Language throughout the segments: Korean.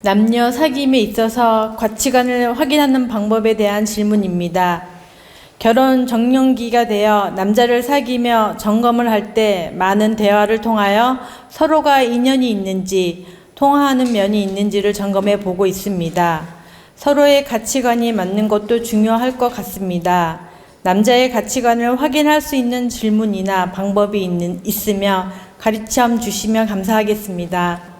남녀 사귐에 있어서 가치관을 확인하는 방법에 대한 질문입니다. 결혼 정년기가 되어 남자를 사귀며 점검을 할 때 많은 대화를 통하여 서로가 인연이 있는지, 통하는 면이 있는지를 점검해 보고 있습니다. 서로의 가치관이 맞는 것도 중요할 것 같습니다. 남자의 가치관을 확인할 수 있는 질문이나 방법이 있으면 가르쳐 주시면 감사하겠습니다.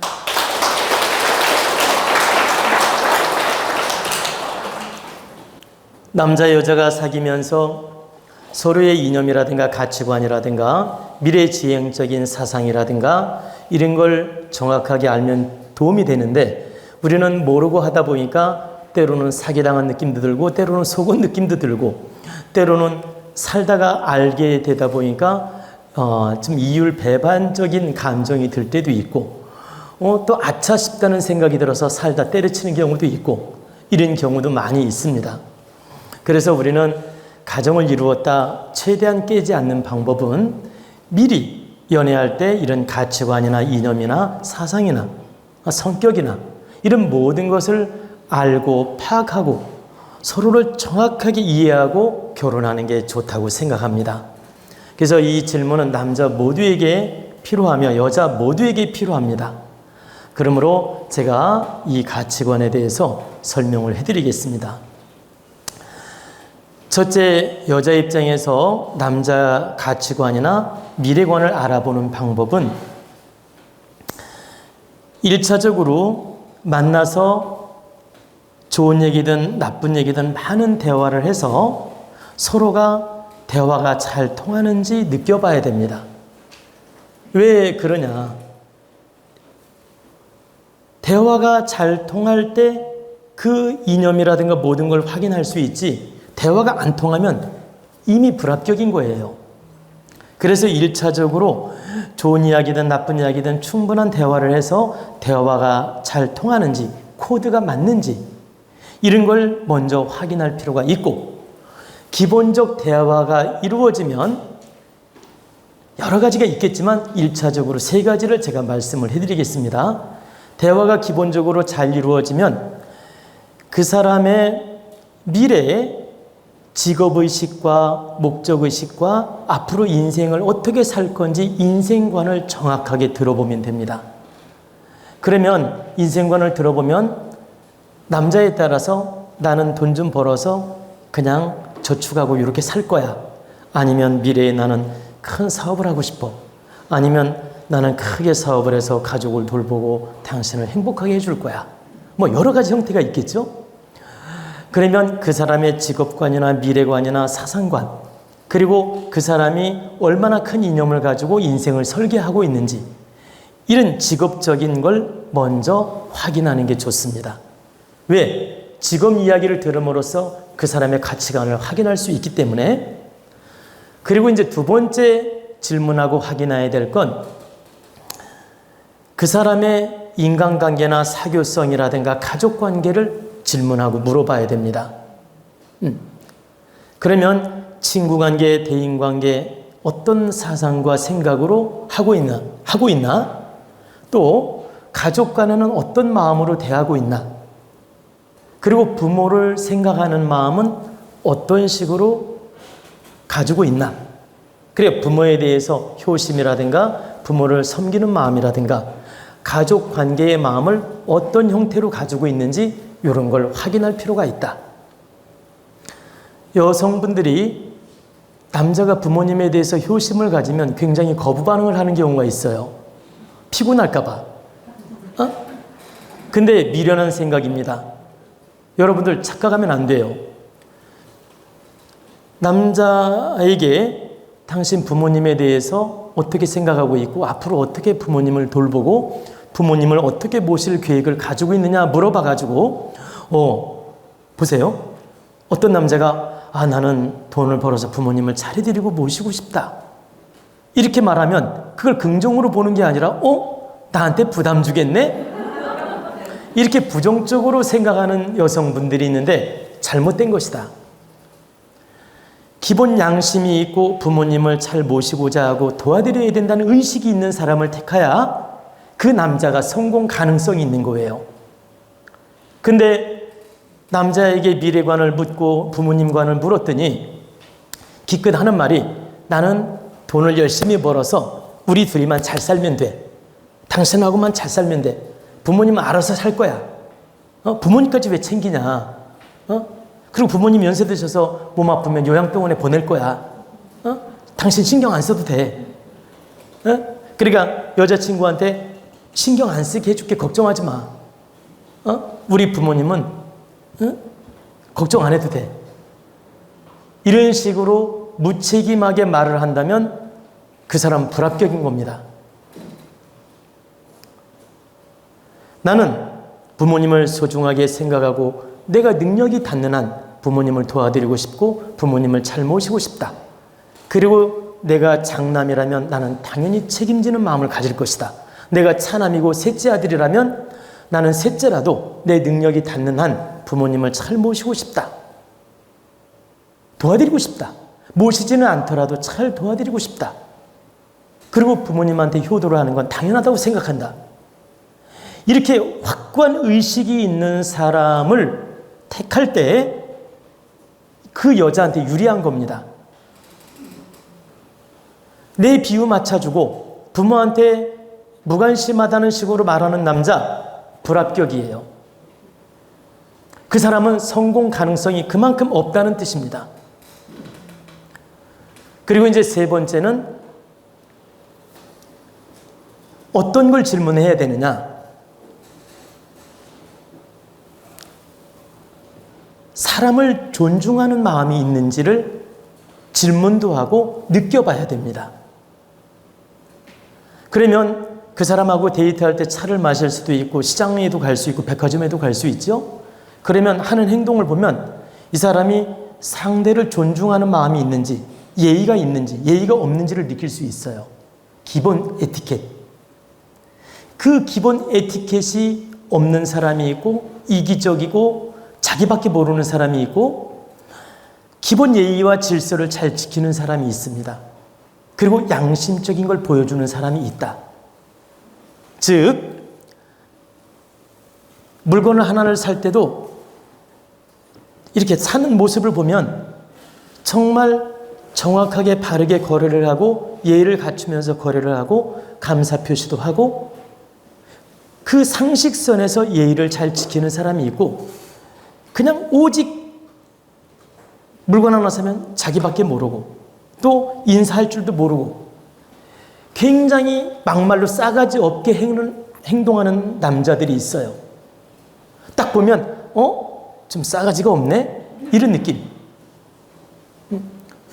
남자 여자가 사귀면서 서로의 이념이라든가 가치관이라든가 미래지향적인 사상이라든가 이런 걸 정확하게 알면 도움이 되는데, 우리는 모르고 하다 보니까 때로는 사기당한 느낌도 들고 때로는 속은 느낌도 들고 때로는 살다가 알게 되다 보니까 좀 이율배반적인 감정이 들 때도 있고 또 아차 싶다는 생각이 들어서 살다 때려치는 경우도 있고 이런 경우도 많이 있습니다. 그래서 우리는 가정을 이루었다 최대한 깨지 않는 방법은 미리 연애할 때 이런 가치관이나 이념이나 사상이나 성격이나 이런 모든 것을 알고 파악하고 서로를 정확하게 이해하고 결혼하는 게 좋다고 생각합니다. 그래서 이 질문은 남자 모두에게 필요하며 여자 모두에게 필요합니다. 그러므로 제가 이 가치관에 대해서 설명을 해드리겠습니다. 첫째, 여자 입장에서 남자 가치관이나 미래관을 알아보는 방법은 1차적으로 만나서 좋은 얘기든 나쁜 얘기든 많은 대화를 해서 서로가 대화가 잘 통하는지 느껴봐야 됩니다. 왜 그러냐? 대화가 잘 통할 때 그 이념이라든가 모든 걸 확인할 수 있지, 대화가 안 통하면 이미 불합격인 거예요. 그래서 1차적으로 좋은 이야기든 나쁜 이야기든 충분한 대화를 해서 대화가 잘 통하는지, 코드가 맞는지 이런 걸 먼저 확인할 필요가 있고, 기본적 대화가 이루어지면 여러 가지가 있겠지만 1차적으로 3가지를 제가 말씀을 해드리겠습니다. 대화가 기본적으로 잘 이루어지면 그 사람의 미래에 직업의식과 목적의식과 앞으로 인생을 어떻게 살 건지 인생관을 정확하게 들어보면 됩니다. 그러면 인생관을 들어보면 남자에 따라서 나는 돈 좀 벌어서 그냥 저축하고 이렇게 살 거야. 아니면 미래에 나는 큰 사업을 하고 싶어. 아니면 나는 크게 사업을 해서 가족을 돌보고 당신을 행복하게 해줄 거야. 뭐 여러 가지 형태가 있겠죠? 그러면 그 사람의 직업관이나 미래관이나 사상관, 그리고 그 사람이 얼마나 큰 이념을 가지고 인생을 설계하고 있는지 이런 직업적인 걸 먼저 확인하는 게 좋습니다. 왜? 직업 이야기를 들음으로써 그 사람의 가치관을 확인할 수 있기 때문에. 그리고 이제 두 번째 질문하고 확인해야 될 건 그 사람의 인간관계나 사교성이라든가 가족관계를 질문하고 물어봐야 됩니다. 그러면 친구관계, 대인관계 어떤 사상과 생각으로 하고 있나? 또 가족간에는 어떤 마음으로 대하고 있나? 그리고 부모를 생각하는 마음은 어떤 식으로 가지고 있나? 그래, 부모에 대해서 효심이라든가 부모를 섬기는 마음이라든가 가족 관계의 마음을 어떤 형태로 가지고 있는지 이런 걸 확인할 필요가 있다. 여성분들이 남자가 부모님에 대해서 효심을 가지면 굉장히 거부 반응을 하는 경우가 있어요. 피곤할까 봐. 근데 미련한 생각입니다. 여러분들 착각하면 안 돼요. 남자에게 당신 부모님에 대해서 어떻게 생각하고 있고 앞으로 어떻게 부모님을 돌보고 부모님을 어떻게 모실 계획을 가지고 있느냐 물어봐가지고 보세요. 어떤 남자가 나는 돈을 벌어서 부모님을 차려드리고 모시고 싶다 이렇게 말하면 그걸 긍정으로 보는 게 아니라 나한테 부담 주겠네? 이렇게 부정적으로 생각하는 여성분들이 있는데 잘못된 것이다. 기본 양심이 있고 부모님을 잘 모시고자 하고 도와드려야 된다는 의식이 있는 사람을 택해야 그 남자가 성공 가능성이 있는 거예요. 근데 남자에게 미래관을 묻고 부모님관을 물었더니 기껏 하는 말이 나는 돈을 열심히 벌어서 우리 둘이만 잘 살면 돼. 당신하고만 잘 살면 돼. 부모님은 알아서 살 거야. 부모님까지 왜 챙기냐. 그리고 부모님 연세 드셔서 몸 아프면 요양병원에 보낼 거야. 당신 신경 안 써도 돼. 그러니까 여자친구한테 신경 안 쓰게 해줄게. 걱정하지 마. 우리 부모님은 걱정 안 해도 돼. 이런 식으로 무책임하게 말을 한다면 그 사람은 불합격인 겁니다. 나는 부모님을 소중하게 생각하고 내가 능력이 닿는 한 부모님을 도와드리고 싶고 부모님을 잘 모시고 싶다. 그리고 내가 장남이라면 나는 당연히 책임지는 마음을 가질 것이다. 내가 차남이고 셋째 아들이라면 나는 셋째라도 내 능력이 닿는 한 부모님을 잘 모시고 싶다. 도와드리고 싶다. 모시지는 않더라도 잘 도와드리고 싶다. 그리고 부모님한테 효도를 하는 건 당연하다고 생각한다. 이렇게 확고한 의식이 있는 사람을 택할 때 그 여자한테 유리한 겁니다. 내 비유 맞춰주고 부모한테 무관심하다는 식으로 말하는 남자 불합격이에요. 그 사람은 성공 가능성이 그만큼 없다는 뜻입니다. 그리고 이제 세 번째는 어떤 걸 질문해야 되느냐. 사람을 존중하는 마음이 있는지를 질문도 하고 느껴봐야 됩니다. 그러면 그 사람하고 데이트할 때 차를 마실 수도 있고 시장에도 갈 수 있고 백화점에도 갈 수 있죠. 그러면 하는 행동을 보면 이 사람이 상대를 존중하는 마음이 있는지 예의가 있는지 예의가 없는지를 느낄 수 있어요. 기본 에티켓. 그 기본 에티켓이 없는 사람이 있고 이기적이고 자기밖에 모르는 사람이 있고 기본 예의와 질서를 잘 지키는 사람이 있습니다. 그리고 양심적인 걸 보여주는 사람이 있다. 즉 물건을 하나를 살 때도 이렇게 사는 모습을 보면 정말 정확하게 바르게 거래를 하고 예의를 갖추면서 거래를 하고 감사 표시도 하고 그 상식선에서 예의를 잘 지키는 사람이 있고 그냥 오직 물건 하나 사면 자기밖에 모르고 또 인사할 줄도 모르고 굉장히 막말로 싸가지 없게 행동하는 남자들이 있어요. 딱 보면 좀 싸가지가 없네? 이런 느낌.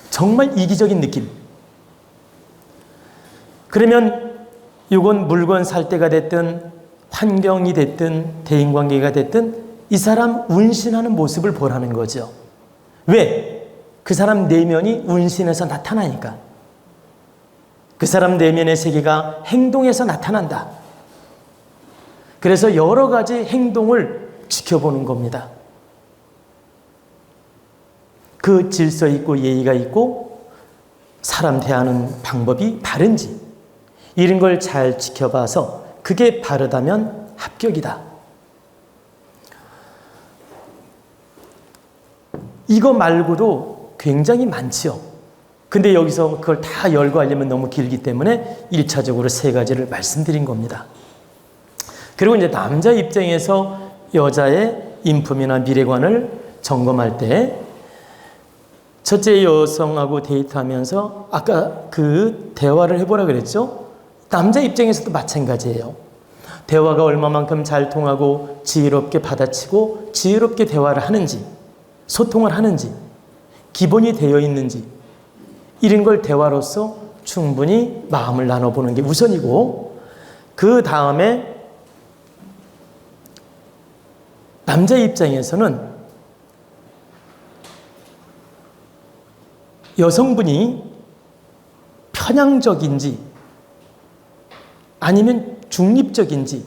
정말 이기적인 느낌. 그러면 이건 물건 살 때가 됐든 환경이 됐든 대인관계가 됐든 이 사람 운신하는 모습을 보라는 거죠. 왜? 그 사람 내면이 운신에서 나타나니까. 그 사람 내면의 세계가 행동에서 나타난다. 그래서 여러 가지 행동을 지켜보는 겁니다. 그 질서 있고 예의가 있고 사람 대하는 방법이 바른지 이런 걸 잘 지켜봐서 그게 바르다면 합격이다. 이거 말고도 굉장히 많지요. 근데 여기서 그걸 다 열거하려면 너무 길기 때문에 1차적으로 세 가지를 말씀드린 겁니다. 그리고 이제 남자 입장에서 여자의 인품이나 미래관을 점검할 때 첫째 여성하고 데이트하면서 아까 그 대화를 해보라 그랬죠? 남자 입장에서도 마찬가지예요. 대화가 얼마만큼 잘 통하고 지혜롭게 받아치고 지혜롭게 대화를 하는지 소통을 하는지 기본이 되어 있는지 이런 걸 대화로서 충분히 마음을 나눠보는 게 우선이고 그 다음에 남자 입장에서는 여성분이 편향적인지 아니면 중립적인지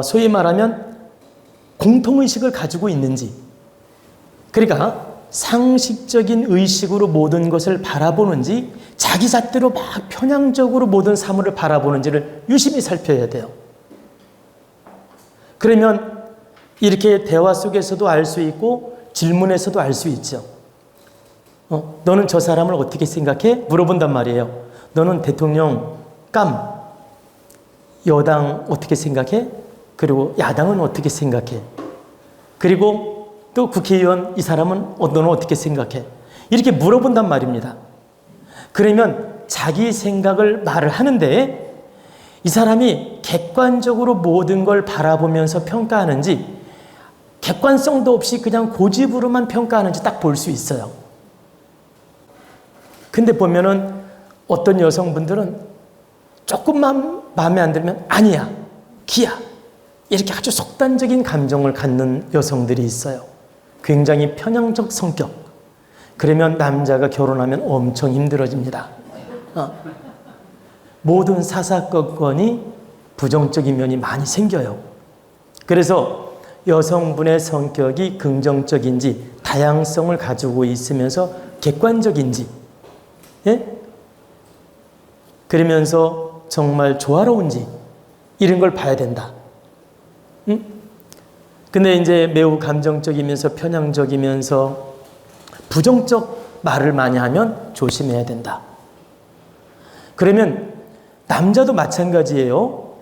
소위 말하면 공통의식을 가지고 있는지 그러니까 상식적인 의식으로 모든 것을 바라보는지 자기 잣대로 막 편향적으로 모든 사물을 바라보는지를 유심히 살펴야 돼요. 그러면 이렇게 대화 속에서도 알 수 있고 질문에서도 알 수 있죠. 너는 저 사람을 어떻게 생각해? 물어본단 말이에요. 너는 대통령 여당 어떻게 생각해? 그리고 야당은 어떻게 생각해? 그리고 또 국회의원 이 사람은 너는 어떻게 생각해? 이렇게 물어본단 말입니다. 그러면 자기 생각을 말을 하는데 이 사람이 객관적으로 모든 걸 바라보면서 평가하는지 객관성도 없이 그냥 고집으로만 평가하는지 딱 볼 수 있어요. 근데 보면은 어떤 여성분들은 조금만 마음에 안 들면 아니야, 기야 이렇게 아주 속단적인 감정을 갖는 여성들이 있어요. 굉장히 편향적 성격. 그러면 남자가 결혼하면 엄청 힘들어집니다. 모든 사사건건이 부정적인 면이 많이 생겨요. 그래서 여성분의 성격이 긍정적인지 다양성을 가지고 있으면서 객관적인지, 예? 그러면서 정말 조화로운지 이런 걸 봐야 된다. 근데 이제 매우 감정적이면서 편향적이면서 부정적 말을 많이 하면 조심해야 된다. 그러면 남자도 마찬가지예요.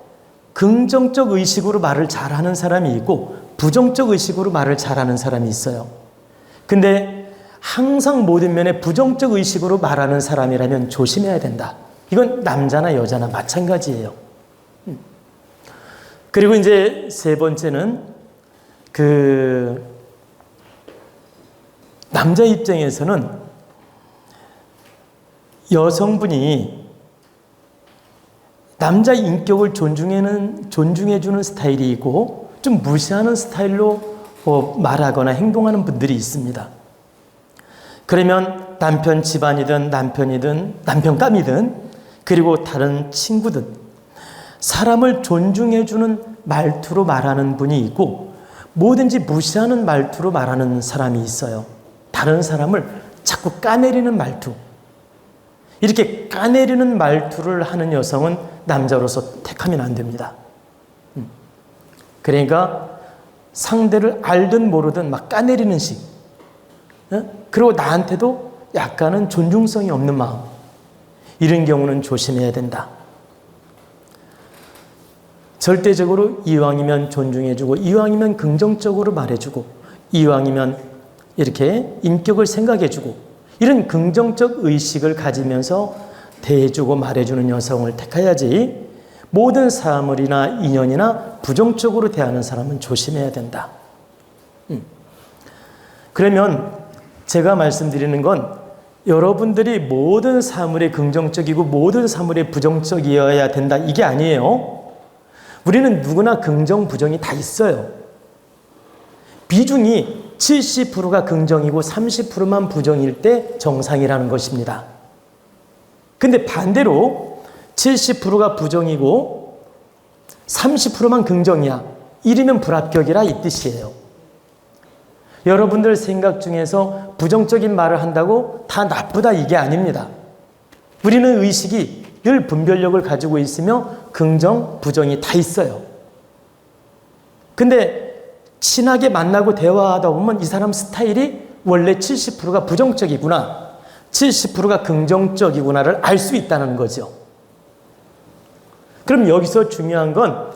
긍정적 의식으로 말을 잘하는 사람이 있고 부정적 의식으로 말을 잘하는 사람이 있어요. 근데 항상 모든 면에 부정적 의식으로 말하는 사람이라면 조심해야 된다. 이건 남자나 여자나 마찬가지예요. 그리고 이제 세 번째는 남자 입장에서는 여성분이 남자 인격을 존중해주는 스타일이 있고 좀 무시하는 스타일로 말하거나 행동하는 분들이 있습니다. 그러면 남편 집안이든 남편이든 남편감이든 그리고 다른 친구든 사람을 존중해주는 말투로 말하는 분이 있고 뭐든지 무시하는 말투로 말하는 사람이 있어요. 다른 사람을 자꾸 까내리는 말투. 이렇게 까내리는 말투를 하는 여성은 남자로서 택하면 안 됩니다. 그러니까 상대를 알든 모르든 막 까내리는 식. 그리고 나한테도 약간은 존중성이 없는 마음. 이런 경우는 조심해야 된다. 절대적으로 이왕이면 존중해주고 이왕이면 긍정적으로 말해주고 이왕이면 이렇게 인격을 생각해주고 이런 긍정적 의식을 가지면서 대해주고 말해주는 여성을 택해야지 모든 사물이나 인연이나 부정적으로 대하는 사람은 조심해야 된다. 그러면 제가 말씀드리는 건 여러분들이 모든 사물에 긍정적이고 모든 사물에 부정적이어야 된다 이게 아니에요. 우리는 누구나 긍정, 부정이 다 있어요. 비중이 70%가 긍정이고 30%만 부정일 때 정상이라는 것입니다. 근데 반대로 70%가 부정이고 30%만 긍정이야. 이러면 불합격이라 이 뜻이에요. 여러분들 생각 중에서 부정적인 말을 한다고 다 나쁘다 이게 아닙니다. 우리는 의식이 늘 분별력을 가지고 있으며 긍정, 부정이 다 있어요. 근데 친하게 만나고 대화하다 보면 이 사람 스타일이 원래 70%가 부정적이구나, 70%가 긍정적이구나를 알 수 있다는 거죠. 그럼 여기서 중요한 건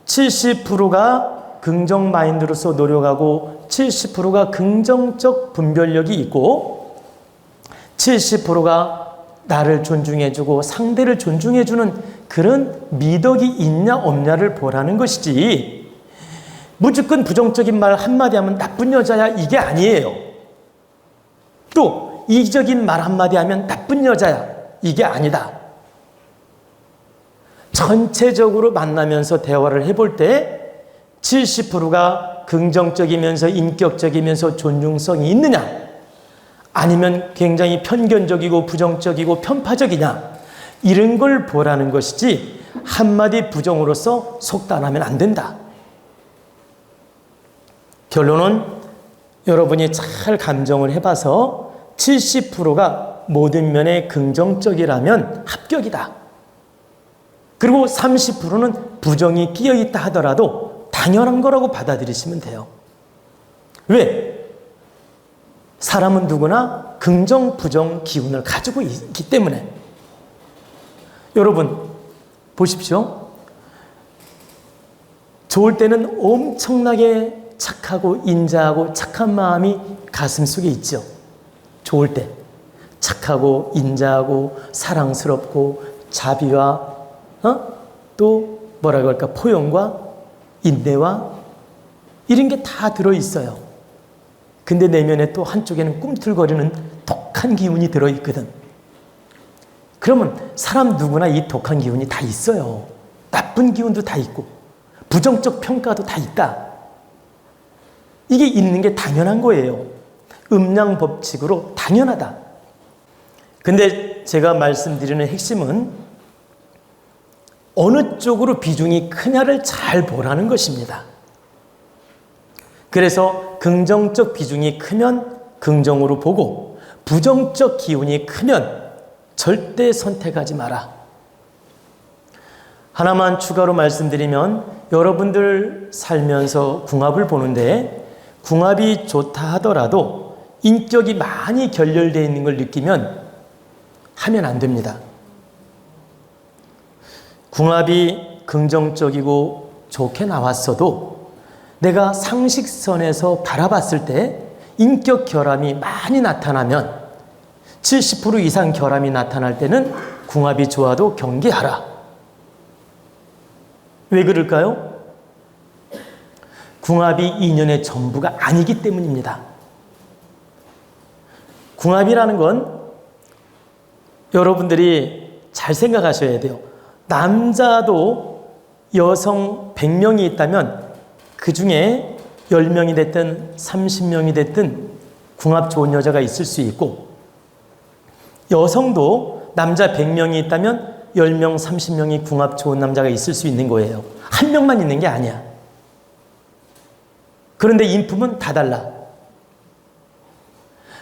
70%가 긍정 마인드로서 노력하고 70%가 긍정적 분별력이 있고 70%가 나를 존중해주고 상대를 존중해주는 그런 미덕이 있냐 없냐를 보라는 것이지 무조건 부정적인 말 한마디 하면 나쁜 여자야 이게 아니에요. 또 이기적인 말 한마디 하면 나쁜 여자야 이게 아니다. 전체적으로 만나면서 대화를 해볼 때 70%가 긍정적이면서 인격적이면서 존중성이 있느냐 아니면 굉장히 편견적이고 부정적이고 편파적이냐 이런 걸 보라는 것이지 한마디 부정으로서 속단하면 안 된다. 결론은 여러분이 잘 감정을 해봐서 70%가 모든 면에 긍정적이라면 합격이다. 그리고 30%는 부정이 끼어있다 하더라도 다 당연한 거라고 받아들이시면 돼요. 왜? 사람은 누구나 긍정, 부정 기운을 가지고 있기 때문에. 여러분, 보십시오. 좋을 때는 엄청나게 착하고 인자하고 착한 마음이 가슴 속에 있죠. 좋을 때. 착하고 인자하고 사랑스럽고 자비와 또 뭐라고 할까, 포용과 인내와 이런 게 다 들어있어요. 근데 내면에 또 한쪽에는 꿈틀거리는 독한 기운이 들어있거든. 그러면 사람 누구나 이 독한 기운이 다 있어요. 나쁜 기운도 다 있고 부정적 평가도 다 있다. 이게 있는 게 당연한 거예요. 음양 법칙으로 당연하다. 근데 제가 말씀드리는 핵심은 어느 쪽으로 비중이 크냐를 잘 보라는 것입니다. 그래서 긍정적 비중이 크면 긍정으로 보고 부정적 기운이 크면 절대 선택하지 마라. 하나만 추가로 말씀드리면 여러분들 살면서 궁합을 보는데 궁합이 좋다 하더라도 인격이 많이 결렬되어 있는 걸 느끼면 하면 안 됩니다. 궁합이 긍정적이고 좋게 나왔어도 내가 상식선에서 바라봤을 때 인격 결함이 많이 나타나면 70% 이상 결함이 나타날 때는 궁합이 좋아도 경계하라. 왜 그럴까요? 궁합이 인연의 전부가 아니기 때문입니다. 궁합이라는 건 여러분들이 잘 생각하셔야 돼요. 남자도 여성 100명이 있다면 그 중에 10명이 됐든 30명이 됐든 궁합 좋은 여자가 있을 수 있고, 여성도 남자 100명이 있다면 10명, 30명이 궁합 좋은 남자가 있을 수 있는 거예요. 한 명만 있는 게 아니야. 그런데 인품은 다 달라.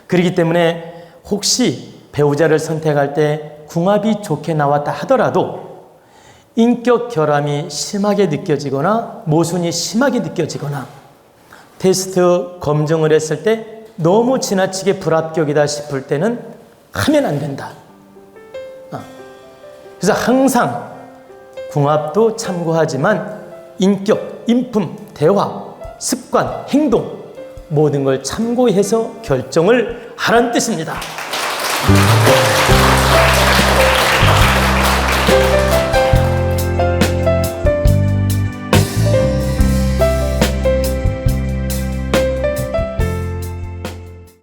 그렇기 때문에 혹시 배우자를 선택할 때 궁합이 좋게 나왔다 하더라도 인격 결함이 심하게 느껴지거나 모순이 심하게 느껴지거나 테스트 검증을 했을 때 너무 지나치게 불합격이다 싶을 때는 하면 안 된다. 그래서 항상 궁합도 참고하지만 인격, 인품, 대화, 습관, 행동 모든 걸 참고해서 결정을 하라는 뜻입니다.